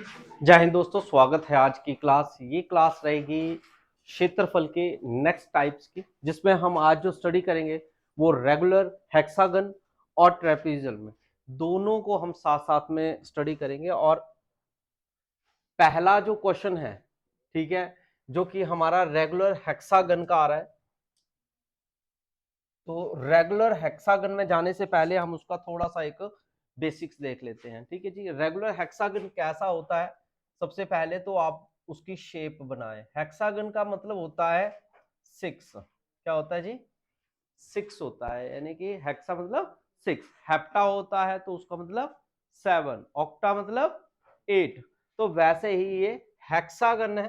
जय हिंद दोस्तों, स्वागत है आज की क्लास। ये क्लास रहेगी क्षेत्रफल के नेक्स्ट टाइप्स की, जिसमें हम आज जो स्टडी करेंगे वो रेगुलर, हेक्सागन और ट्रेपेजियल में दोनों को हम साथ साथ में स्टडी करेंगे। और पहला जो क्वेश्चन है, ठीक है, जो कि हमारा रेगुलर हेक्सागन का आ रहा है। तो रेगुलर हेक्सागन में जाने से पहले हम उसका थोड़ा सा एक बेसिक्स देख लेते हैं। ठीक है जी, रेगुलर हेक्सागन कैसा होता है। सबसे पहले तो आप उसकी शेप बनाएं। हेक्सागन का मतलब होता है 6। क्या होता है जी? 6 होता है, यानी कि हेक्सा मतलब 6। हेप्टा होता है तो उसका मतलब 7, ऑक्टा मतलब 8। तो वैसे ही ये हेक्सागन है।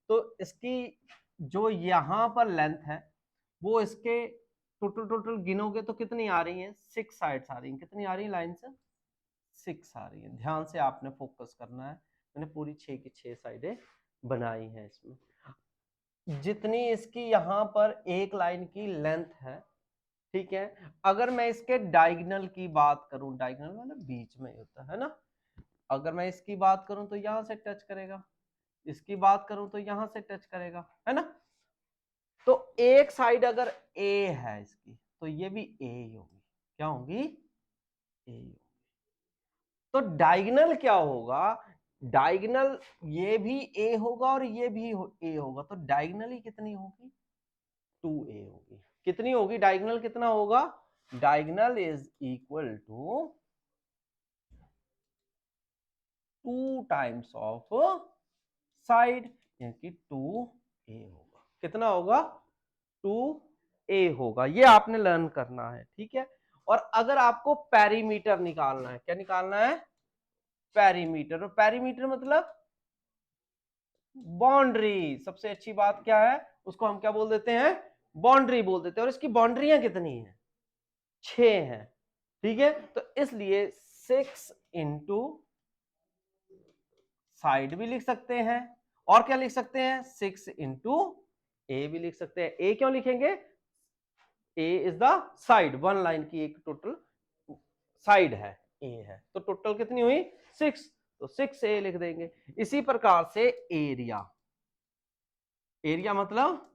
तो इसकी जो यहां पर लेंथ है वो इसके टोटल गिनोगे तो कितनी आ रही है? 6 साइड्स आ रही है। कितनी आ रही है लाइन से? 6 आ रही है। ध्यान से आपने फोकस करना है। मैंने पूरी 6 की 6 साइडें बनाई हैं। इसमें जितनी इसकी यहाँ पर एक लाइन की लेंथ है, ठीक है, अगर मैं इसके डायगोनल की बात करूं, डायगोनल मतलब बीच में होता है ना, अगर मैं इसकी बात करूं तो यहां से टच करेगा, इसकी बात करूं तो यहां से टच करेगा, है ना। तो एक साइड अगर ए है इसकी, तो ये भी ए ही होगी। क्या होगी? ए ही होगी। तो डायगोनल क्या होगा? डायगोनल ये भी ए होगा और ये भी ए होगा, तो डायगोनल ही कितनी होगी? 2a होगी। कितनी होगी डायगोनल? कितना होगा? Diagonal is equal to 2 times of side, यानी कि 2a होगा। कितना होगा? 2a होगा। ये आपने लर्न करना है, ठीक है। और अगर आपको पेरीमीटर निकालना है, क्या निकालना है? पेरीमीटर। और पेरीमीटर मतलब बाउंड्री। सबसे अच्छी बात क्या है? उसको हम क्या बोल देते हैं? बाउंड्री बोल देते हैं। और इसकी बाउंड्रियां कितनी है? 6 है, ठीक है। तो इसलिए 6 इंटू साइड भी लिख सकते हैं, और क्या लिख सकते हैं? 6 इंटू ए भी लिख सकते हैं। ए क्यों लिखेंगे? A is the side, one line की एक टोटल साइड है, ए है। तो टोटल कितनी हुई? 6। तो 6 ए लिख देंगे। इसी प्रकार से एरिया, एरिया मतलब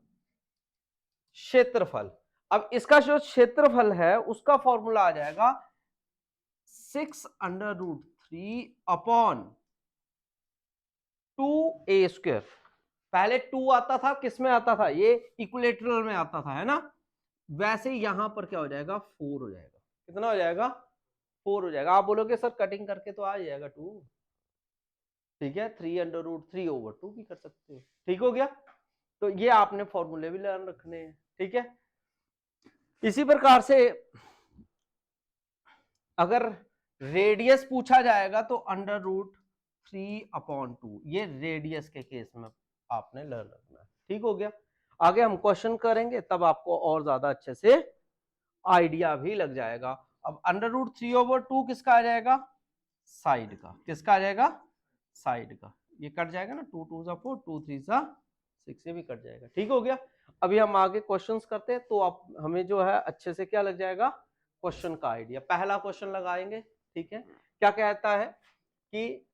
क्षेत्रफल। अब इसका जो क्षेत्रफल है उसका फॉर्मूला आ जाएगा 6√3 अपॉन 2a²। पहले 2 आता था, किस में आता था? ये इक्विलेटरल में आता था, है ना। वैसे ही यहां पर क्या हो जाएगा? 4 हो जाएगा। कितना हो जाएगा? 4 हो जाएगा। आप बोलोगे सर कटिंग करके तो आ जाएगा 2, ठीक है, 3√3/2 भी कर सकते हो। ठीक हो गया। तो ये आपने फॉर्मूले भी लर्न रखने हैं, ठीक है। इसी प्रकार से अगर रेडियस पूछा जाएगा तो √3/2, ये रेडियस के केस में आपने लर्न रखना है। ठीक हो गया। आगे हम क्वेश्चन करेंगे तब आपको और ज्यादा अच्छे से आइडिया भी लग जाएगा। अब √3/2 किसका आ जाएगा? साइड का। किसका आ जाएगा? साइड का। ये कट जाएगा ना, 2 2 4, 2 3 6, ये भी कट जाएगा। ठीक हो गया। अभी हम आगे क्वेश्चंस करते हैं, तो आप हमें जो है अच्छे से क्या लग जाएगा? क्वेश्चन का आइडिया। पहला क्वेश्चन लगाएंगे, ठीक है। क्या कहता है कि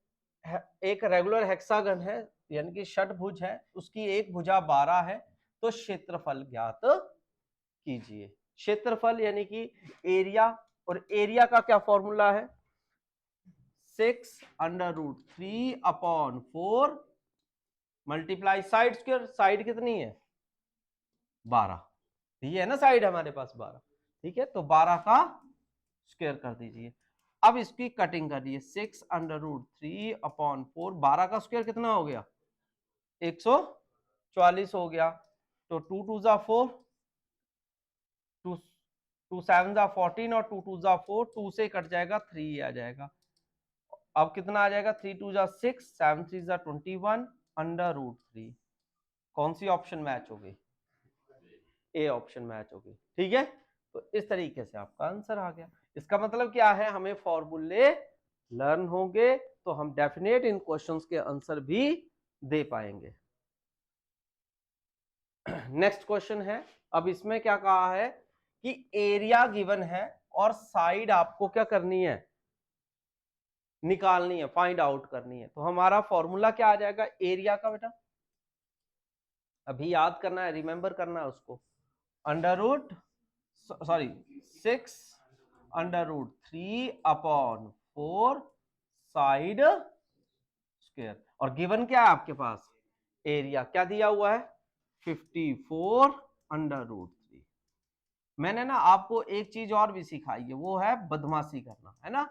एक रेगुलर हेक्सागन है, यानी कि षटभुज है, उसकी एक भुजा 12 है, तो क्षेत्रफल ज्ञात कीजिए। क्षेत्रफल यानी कि एरिया, और एरिया का क्या फॉर्मूला है? 6√3/4 मल्टीप्लाई साइड स्क्वायर। साइड कितनी है? 12। ये है ना साइड हमारे पास 12, ठीक है। तो 12 का स्क्वायर कर दीजिए। अब इसकी कटिंग कर दीजिए। 6√3/4, 12 का स्क्वायर कितना हो गया? 144 हो गया। तो 2 2 4, 2 2 7 14, और 2 2 4, 2 से कट जाएगा, 3 आ जाएगा। अब कितना आ जाएगा? 3 2 6, 7 3 21 √3। कौन सी ऑप्शन मैच होगी? ए ऑप्शन मैच होगी, ठीक है। तो इस तरीके से आपका आंसर आ गया। इसका मतलब क्या है? हमें फॉर्मूले लर्न होंगे तो हम डेफिनेट इन क्वेश्चंस के आंसर भी दे पाएंगे। नेक्स्ट क्वेश्चन है। अब इसमें क्या कहा है कि एरिया गिवन है और साइड आपको क्या करनी है? निकालनी है, फाइंड आउट करनी है। तो हमारा फॉर्मूला क्या आ जाएगा एरिया का बेटा, अभी याद करना है, रिमेंबर करना है उसको, अंडर रूट 6√3/4 साइड स्क्वायर, और गिवन क्या है आपके पास एरिया, क्या दिया हुआ है 54/√3। मैंने ना आपको एक चीज और भी सिखाई है, वो है बदमाशी करना, है ना।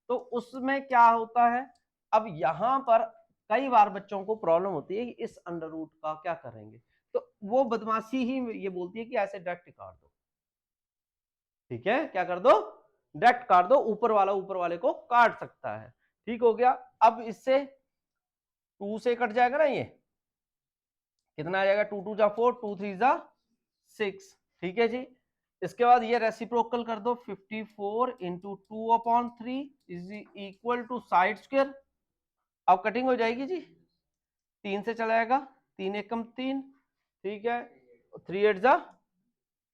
तो उसमें क्या होता है, अब यहां पर कई बार बच्चों को प्रॉब्लम होती है कि इस अंडर रूट का क्या करेंगे, तो वो बदमाशी ही ये बोलती है कि ऐसे डायरेक्ट काट दो, ठीक है, क्या कर दो, डायरेक्ट काट दो, ऊपर वाला ऊपर वाले को काट सकता है, ठीक हो गया। अब इससे 2 से कट जाएगा ना, ये कितना आ जाएगा, 2 2 जा 4, 2 3 जा 6, ठीक है जी। इसके बाद ये रेसिप्रोकल कर दो, 54 into 2/3 is equal to side square. अब कटिंग हो जाएगी जी, 3 से चला जाएगा, 3 एकम 3, ठीक है, 3 8 जा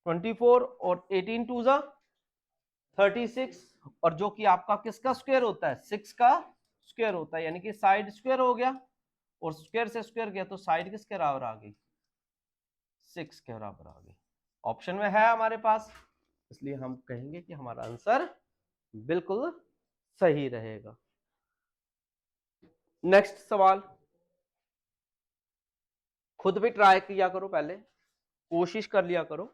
24 और 18 2 जा 36, और जो कि आपका किसका स्क्वायर होता है 6 का स्क्वायर होता है, यानी कि साइड स्क्वायर हो गया, और स्क्वायर से स्क्वायर गया तो साइड किसके बराबर आ गई 6 के बराबर आ गई। ऑप्शन में है हमारे पास, इसलिए हम कहेंगे कि हमारा आंसर बिल्कुल सही रहेगा। नेक्स्ट सवाल, खुद भी ट्राई किया करो, पहले कोशिश कर लिया करो।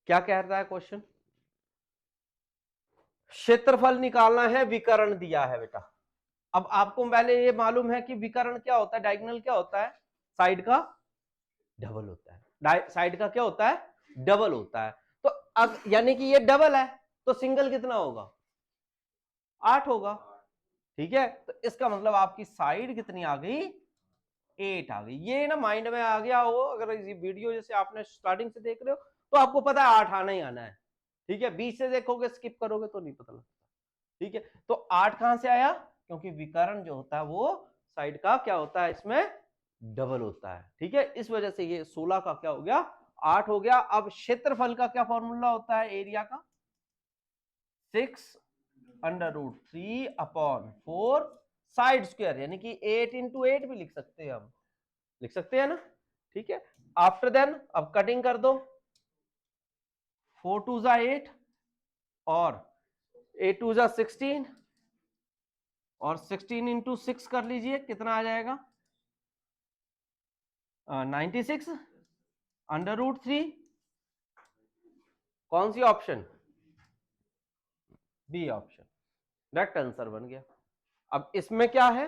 क्या कह रहा है क्वेश्चन, क्षेत्रफल निकालना है, विकर्ण दिया है बेटा। अब आपको पहले ये मालूम है कि विकर्ण क्या होता है, डायगोनल क्या होता है, साइड का डबल होता है, साइड का क्या होता है डबल होता है। तो अब यानी कि ये डबल है, तो सिंगल कितना होगा 8 होगा, ठीक है। तो इसका मतलब आपकी साइड कितनी आ गई 8 आ गई। ये ना माइंड में आ गया हो, अगर इसी वीडियो जैसे आपने स्टार्टिंग से देख रहे हो तो आपको पता है 8 आना ही आना है, ठीक है। बीच से देखोगे स्किप करोगे तो नहीं पता लगता, ठीक है। तो 8 कहां से आया, क्योंकि विकर्ण जो होता है वो साइड का क्या होता है इसमें डबल होता है, ठीक है। इस वजह से ये 16 का क्या हो गया 8 हो गया। अब क्षेत्रफल का क्या फॉर्मूला होता है एरिया का, 6√3/4 साइड स्क्वायर, यानी कि 8 इंटू 8 भी लिख सकते हैं हम, लिख सकते हैं ना, ठीक है। आफ्टर देन अब कटिंग कर दो, 4 2 जा 8 और 8 2 जा 16 और 16 इंटू 6 कर लीजिए, कितना आ जाएगा 96/√3। कौन सी option, B option, direct answer बन गया। अब इसमें क्या है,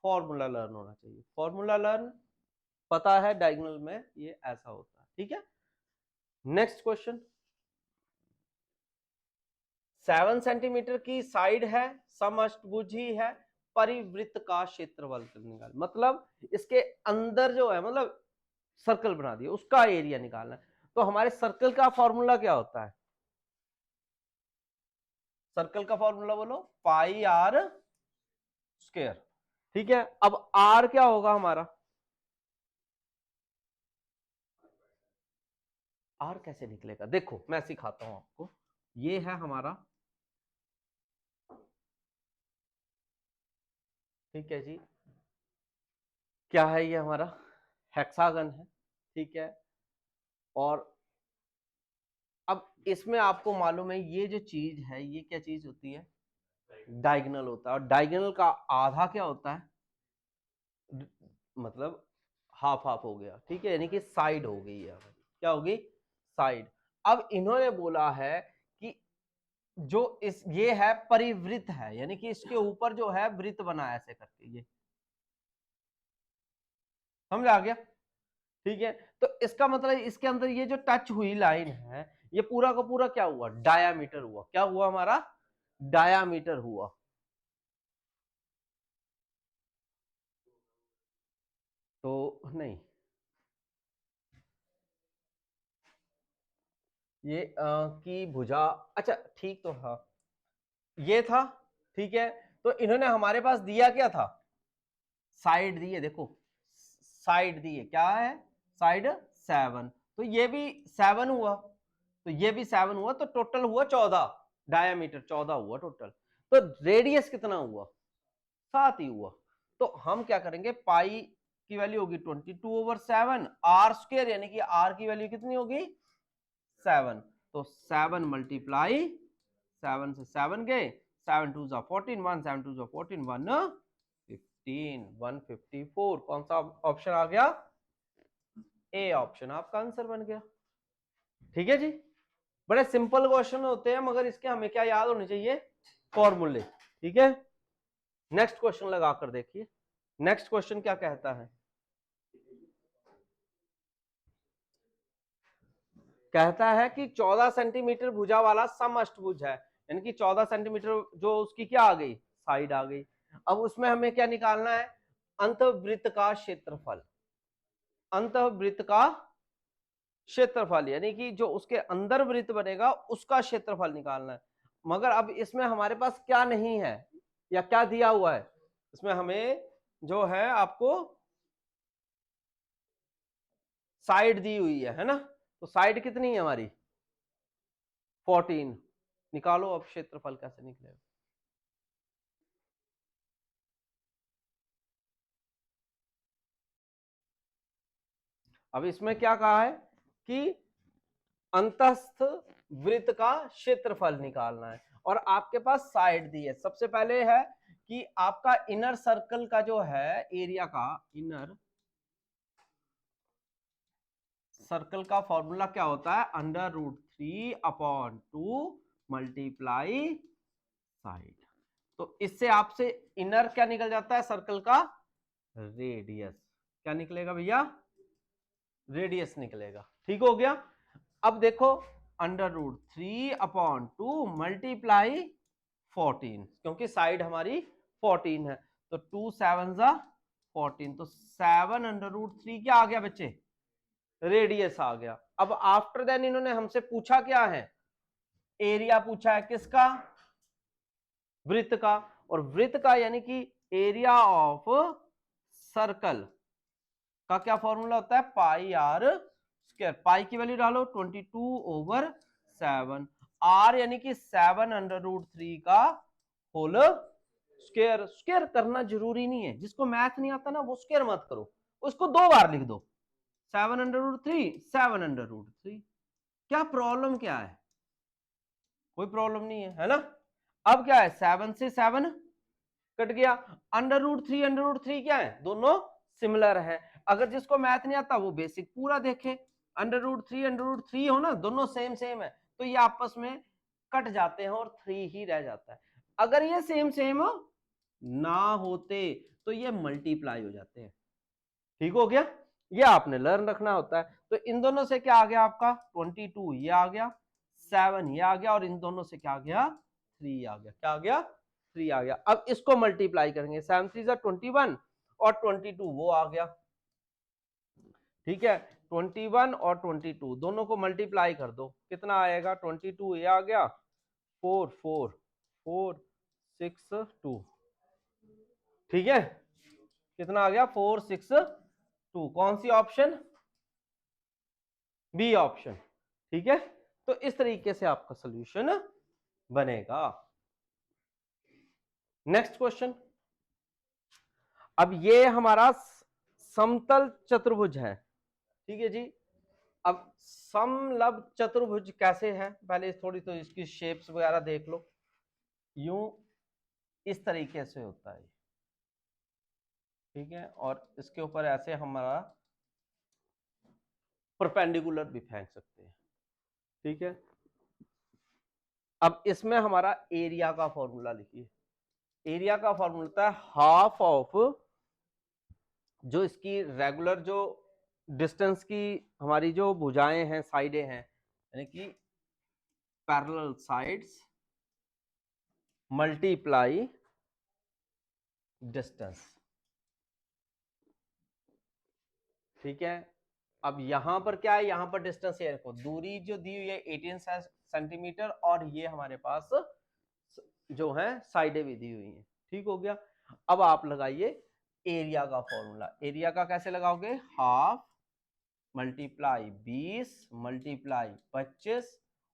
फॉर्मूला लर्न होना चाहिए, फॉर्मूला लर्न पता है डायगोनल में ये ऐसा होता है, ठीक है। नेक्स्ट क्वेश्चन, 7 सेंटीमीटर की साइड है, समअष्टभुजी है, परिवृत्त का क्षेत्रफल निकाल, मतलब इसके अंदर जो है, मतलब सर्कल बना दिया उसका एरिया निकालना है। तो हमारे सर्कल का फॉर्मूला क्या होता है, सर्कल का फॉर्मूला बोलो πr स्क्वायर, ठीक है। अब r क्या होगा हमारा, r कैसे निकलेगा, देखो मैं सिखाता हूं आपको। ये है हमारा, ठीक है जी, क्या है ये हमारा हेक्सागन है, ठीक है। और अब इसमें आपको मालूम है ये जो चीज है ये क्या चीज होती है, डायगोनल होता है, और डायगोनल का आधा क्या होता है, मतलब हाफ हाफ हो गया, ठीक है, यानी कि साइड हो गई है, क्या होगी साइड। अब इन्होंने बोला है कि जो इस ये है परिवृत्त है, यानी कि इसके ऊपर जो है वृत्त बना है ऐसे करके, ये समझ आ गया, ठीक है। तो इसका मतलब इसके अंदर ये जो टच हुई लाइन है ये पूरा का पूरा क्या हुआ डायामीटर हुआ, क्या हुआ हमारा डायामीटर हुआ। तो नहीं, ये की भुजा, अच्छा ठीक, तो हाँ ये था, ठीक है। तो इन्होंने हमारे पास दिया क्या था, साइड दी है, देखो साइड दी है, क्या है साइड 7, तो ये भी 7 हुआ, तो ये भी 7 हुआ, तो टोटल हुआ 14, डायामीटर 14 हुआ टोटल, तो रेडियस कितना हुआ, 7 ही हुआ। तो हम क्या करेंगे, पाई की वैल्यू होगी 22/7 आर स्क्वायर, यानी कि आर की वैल्यू कितनी होगी 7, तो 7 मल्टीप्लाई 7 से 7 गए, 7 2 14, 1 7 2 14, 1 15 154, कौन सा ऑप्शन आ गया, ए ऑप्शन आपका आंसर बन गया। ठीक है जी, बड़े सिंपल क्वेश्चन होते हैं मगर इसके हमें क्या याद होने चाहिए, फॉर्मूले। ठीक है, नेक्स्ट क्वेश्चन लगाकर देखिए, नेक्स्ट क्वेश्चन क्या कहता है, कहता है कि 14 सेंटीमीटर भुजा वाला समअष्टभुज है, यानी कि 14 सेंटीमीटर जो उसकी क्या आ गई, साइड आ गई। अब उसमें हमें क्या निकालना है, अंतवृत्त का क्षेत्रफल, अंतवृत्त का क्षेत्रफल, यानी कि जो उसके अंदर वृत्त बनेगा उसका क्षेत्रफल निकालना है। मगर अब इसमें हमारे पास क्या नहीं है, या क्या दिया हुआ है, इसमें हमें जो है आपको साइड दी हुई है ना, तो साइड कितनी है हमारी 14, निकालो अब क्षेत्रफल कैसे निकलेगा। अब इसमें क्या कहा है कि अंतस्थ वृत्त का क्षेत्रफल निकालना है, और आपके पास साइड दी है। सबसे पहले है कि आपका इनर सर्कल का जो है एरिया का, इनर सर्कल का फॉर्मूला क्या होता है, √3/2 मल्टीप्लाई साइड। तो इससे आपसे इनर क्या निकल जाता है, सर्कल का रेडियस, क्या निकलेगा भैया, रेडियस निकलेगा। ठीक हो गया। अब देखो √3/2 मल्टीप्लाई 14, क्योंकि साइड हमारी 14 है, तो 2 7 14, तो 7 √3 क्या आ गया बच्चे, रेडियस आ गया। अब आफ्टर देन इन्होंने हमसे पूछा क्या है, एरिया पूछा है, किसका, वृत्त का, और वृत्त का यानी कि एरिया ऑफ सर्कल का क्या फॉर्मूला होता है, पाई आर स्क्वायर। पाई की वैल्यू डालो 22/7, आर यानी कि 7 √3 का होल स्क्वायर। स्क्वायर करना जरूरी नहीं है, जिसको मैथ नहीं आता ना वो स्क्वायर मत करो, उसको 2 बार लिख दो, 7 √3 7 √3, क्या प्रॉब्लम क्या है, कोई प्रॉब्लम नहीं है ना। अब क्या है, 7 से 7 कट गया, √3 क्या है, दोनों सिमिलर है। अगर जिसको मैथ नहीं आता वो बेसिक पूरा देखे, √3 हो ना, दोनों सेम सेम है, तो ये आपस में कट जाते हैं और 3 ही रह जाता है। अगर ये सेम सेम ना होते तो ये मल्टीप्लाई हो जाते हैं। ठीक हो गया, ये आपने लर्न रखना होता है। तो इन दोनों से क्या आ गया आपका 22, ये आ गया 7, ये आ गया, और इन दोनों से क्या आ गया 3 आ गया, क्या आ गया 3 आ गया। अब इसको मल्टीप्लाई करेंगे, 7 3 21 और 22 वो आ गया। ठीक है, 21 और 22 दोनों को मल्टीप्लाई कर दो, कितना आएगा, 22 ये आ गया, 4 4 4 6 2, ठीक है, कितना आ गया 4 6 2, कौन सी ऑप्शन, बी ऑप्शन। ठीक है, तो इस तरीके से आपका सोल्यूशन बनेगा। नेक्स्ट क्वेश्चन, अब ये हमारा समतल चतुर्भुज है। ठीक है जी, अब समलंब चतुर्भुज कैसे है, पहले थोड़ी तो इसकी शेप्स वगैरह देख लो। यूं इस तरीके से होता है, ठीक है, और इसके ऊपर ऐसे हमारा परपेंडिकुलर भी फेंक सकते हैं। ठीक है, अब इसमें हमारा एरिया का फॉर्मूला लिखिए। एरिया का फॉर्मूला होता है हाफ ऑफ, जो इसकी रेगुलर जो डिस्टेंस की हमारी जो भुजाएं हैं, साइडें हैं, यानी कि पैरेलल साइड्स मल्टीप्लाई डिस्टेंस। ठीक है, अब यहां पर क्या है, यहां पर डिस्टेंस ये रखो, दूरी जो दी हुई है 18 सेंटीमीटर, और ये हमारे पास जो है साइडें भी दी हुई हैं। ठीक हो गया, अब आप लगाइए एरिया का फॉर्मूला। एरिया का कैसे लगाओगे, हाफ मल्टीप्लाई 20 मल्टीप्लाई 25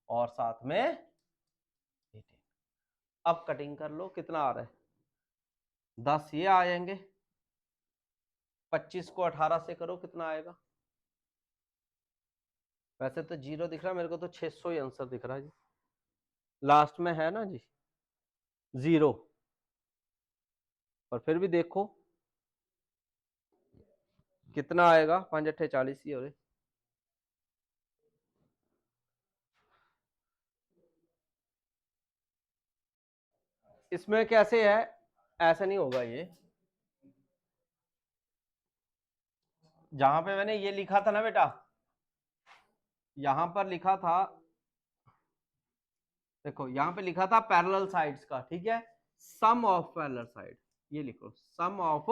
और साथ में 18। अब कटिंग कर लो, कितना आ रहा है 10 ये आएंगे, 25 को 18 से करो कितना आएगा, वैसे तो 0 दिख रहा है मेरे को, तो 600 ही आंसर दिख रहा है जी, लास्ट में है ना जी 0, और फिर भी देखो कितना आएगा, 5 अट्ठे 40 ही हो रहे। इसमें कैसे है, ऐसा नहीं होगा ये, जहां पे मैंने ये लिखा था ना बेटा, यहां पर लिखा था, देखो यहां पे लिखा था पैरेलल साइड्स का, ठीक है, सम ऑफ पैरेलल साइड, ये लिखो सम ऑफ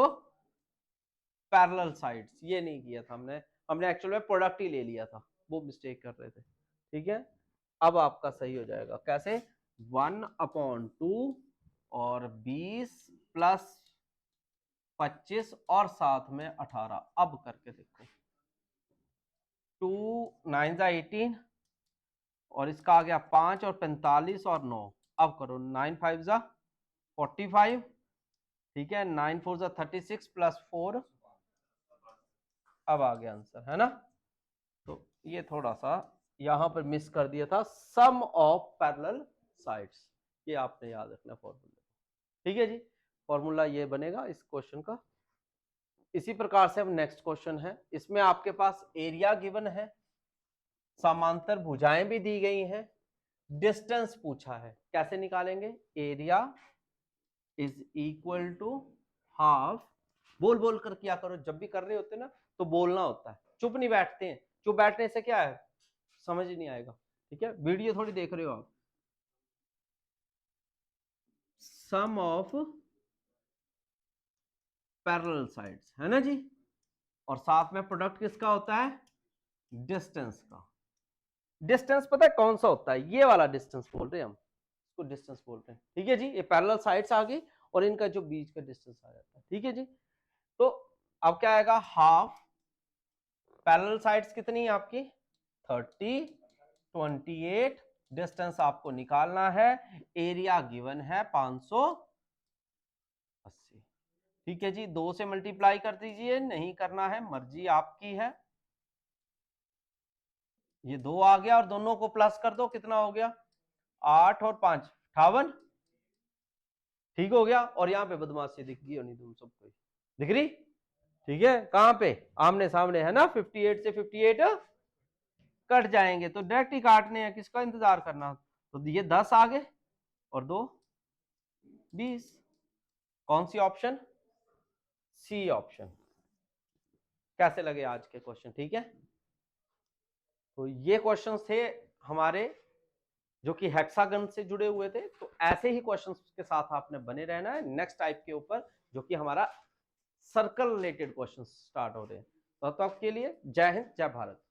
पैरेलल साइड्स, ये नहीं किया था हमने, हमने एक्चुअल में प्रोडक्ट ही ले लिया था, वो मिस्टेक कर रहे थे, ठीक है। अब आपका सही हो जाएगा, कैसे 1/2 और 20 प्लस 25 और साथ में 18, अब करके देखो 2 9 18 और इसका आ गया 5 और 45 और 9, अब करो 9 5 45, ठीक है, 9 4 36 प्लस 4, अब आ गया आंसर, है ना। तो ये थोड़ा सा यहां पर मिस कर दिया था, सम ऑफ पैरेलल साइड्स, ये आपने याद रखना फॉर्मूला, ठीक है जी, फॉर्मूला ये बनेगा इस क्वेश्चन का। इसी प्रकार से अब नेक्स्ट क्वेश्चन है, इसमें आपके पास एरिया गिवन है, समांतर भुजाएं भी दी गई हैं, डिस्टेंस पूछा है, कैसे निकालेंगे, area is equal to half, बोल बोल कर किया करो, जब भी कर रहे होते ना तो बोलना होता है, चुप नहीं बैठते हैं, चुप बैठने से क्या है समझ ही नहीं आएगा, ठीक है, वीडियो थोड़ी देख रहे हो आप। सम ऑफ पैरेलल साइड्स, है ना जी, और साथ में प्रोडक्ट किसका होता है, डिस्टेंस का। डिस्टेंस पता है कौन सा होता है, ये वाला डिस्टेंस बोल रहे हैं हम, इसको डिस्टेंस बोल रहे हैं, ठीक है जी, ये पैरेलल साइड्स आ गई और इनका जो बीच का डिस्टेंस आ जाता है, ठीक है जी। तो अब क्या आएगा, हाफ, पैरेलल साइड्स कितनी है आपकी 30 28, डिस्टेंस आपको निकालना है, एरिया गिवन है 580, ठीक है जी, 2 से मल्टीप्लाई कर दीजिए, नहीं करना है मर्जी आपकी है, ये 2 आ गया और दोनों को प्लस कर दो, कितना हो गया 8 और 5 58, ठीक हो गया, और यहाँ पे बदमाशी दिख गई होनी तुम सबको, दिख रही, ठीक है, कहां पे आमने सामने है ना, 58 से 58 कट जाएंगे तो डायरेक्ट ही काटने हैं, किसका इंतजार करना, तो ये 10 आ गए और 2 20, कौन सी ऑप्शन, सी ऑप्शन। कैसे लगे आज के क्वेश्चन, ठीक है, तो ये क्वेश्चंस थे हमारे जो कि हेक्सागन से जुड़े हुए थे, तो ऐसे ही क्वेश्चंस के साथ आपने बने रहना है नेक्स्ट टाइप के ऊपर, जो कि हमारा सर्कल रिलेटेड क्वेश्चन स्टार्ट हो रहे हैं। तो तब तक के लिए जय हिंद जय भारत।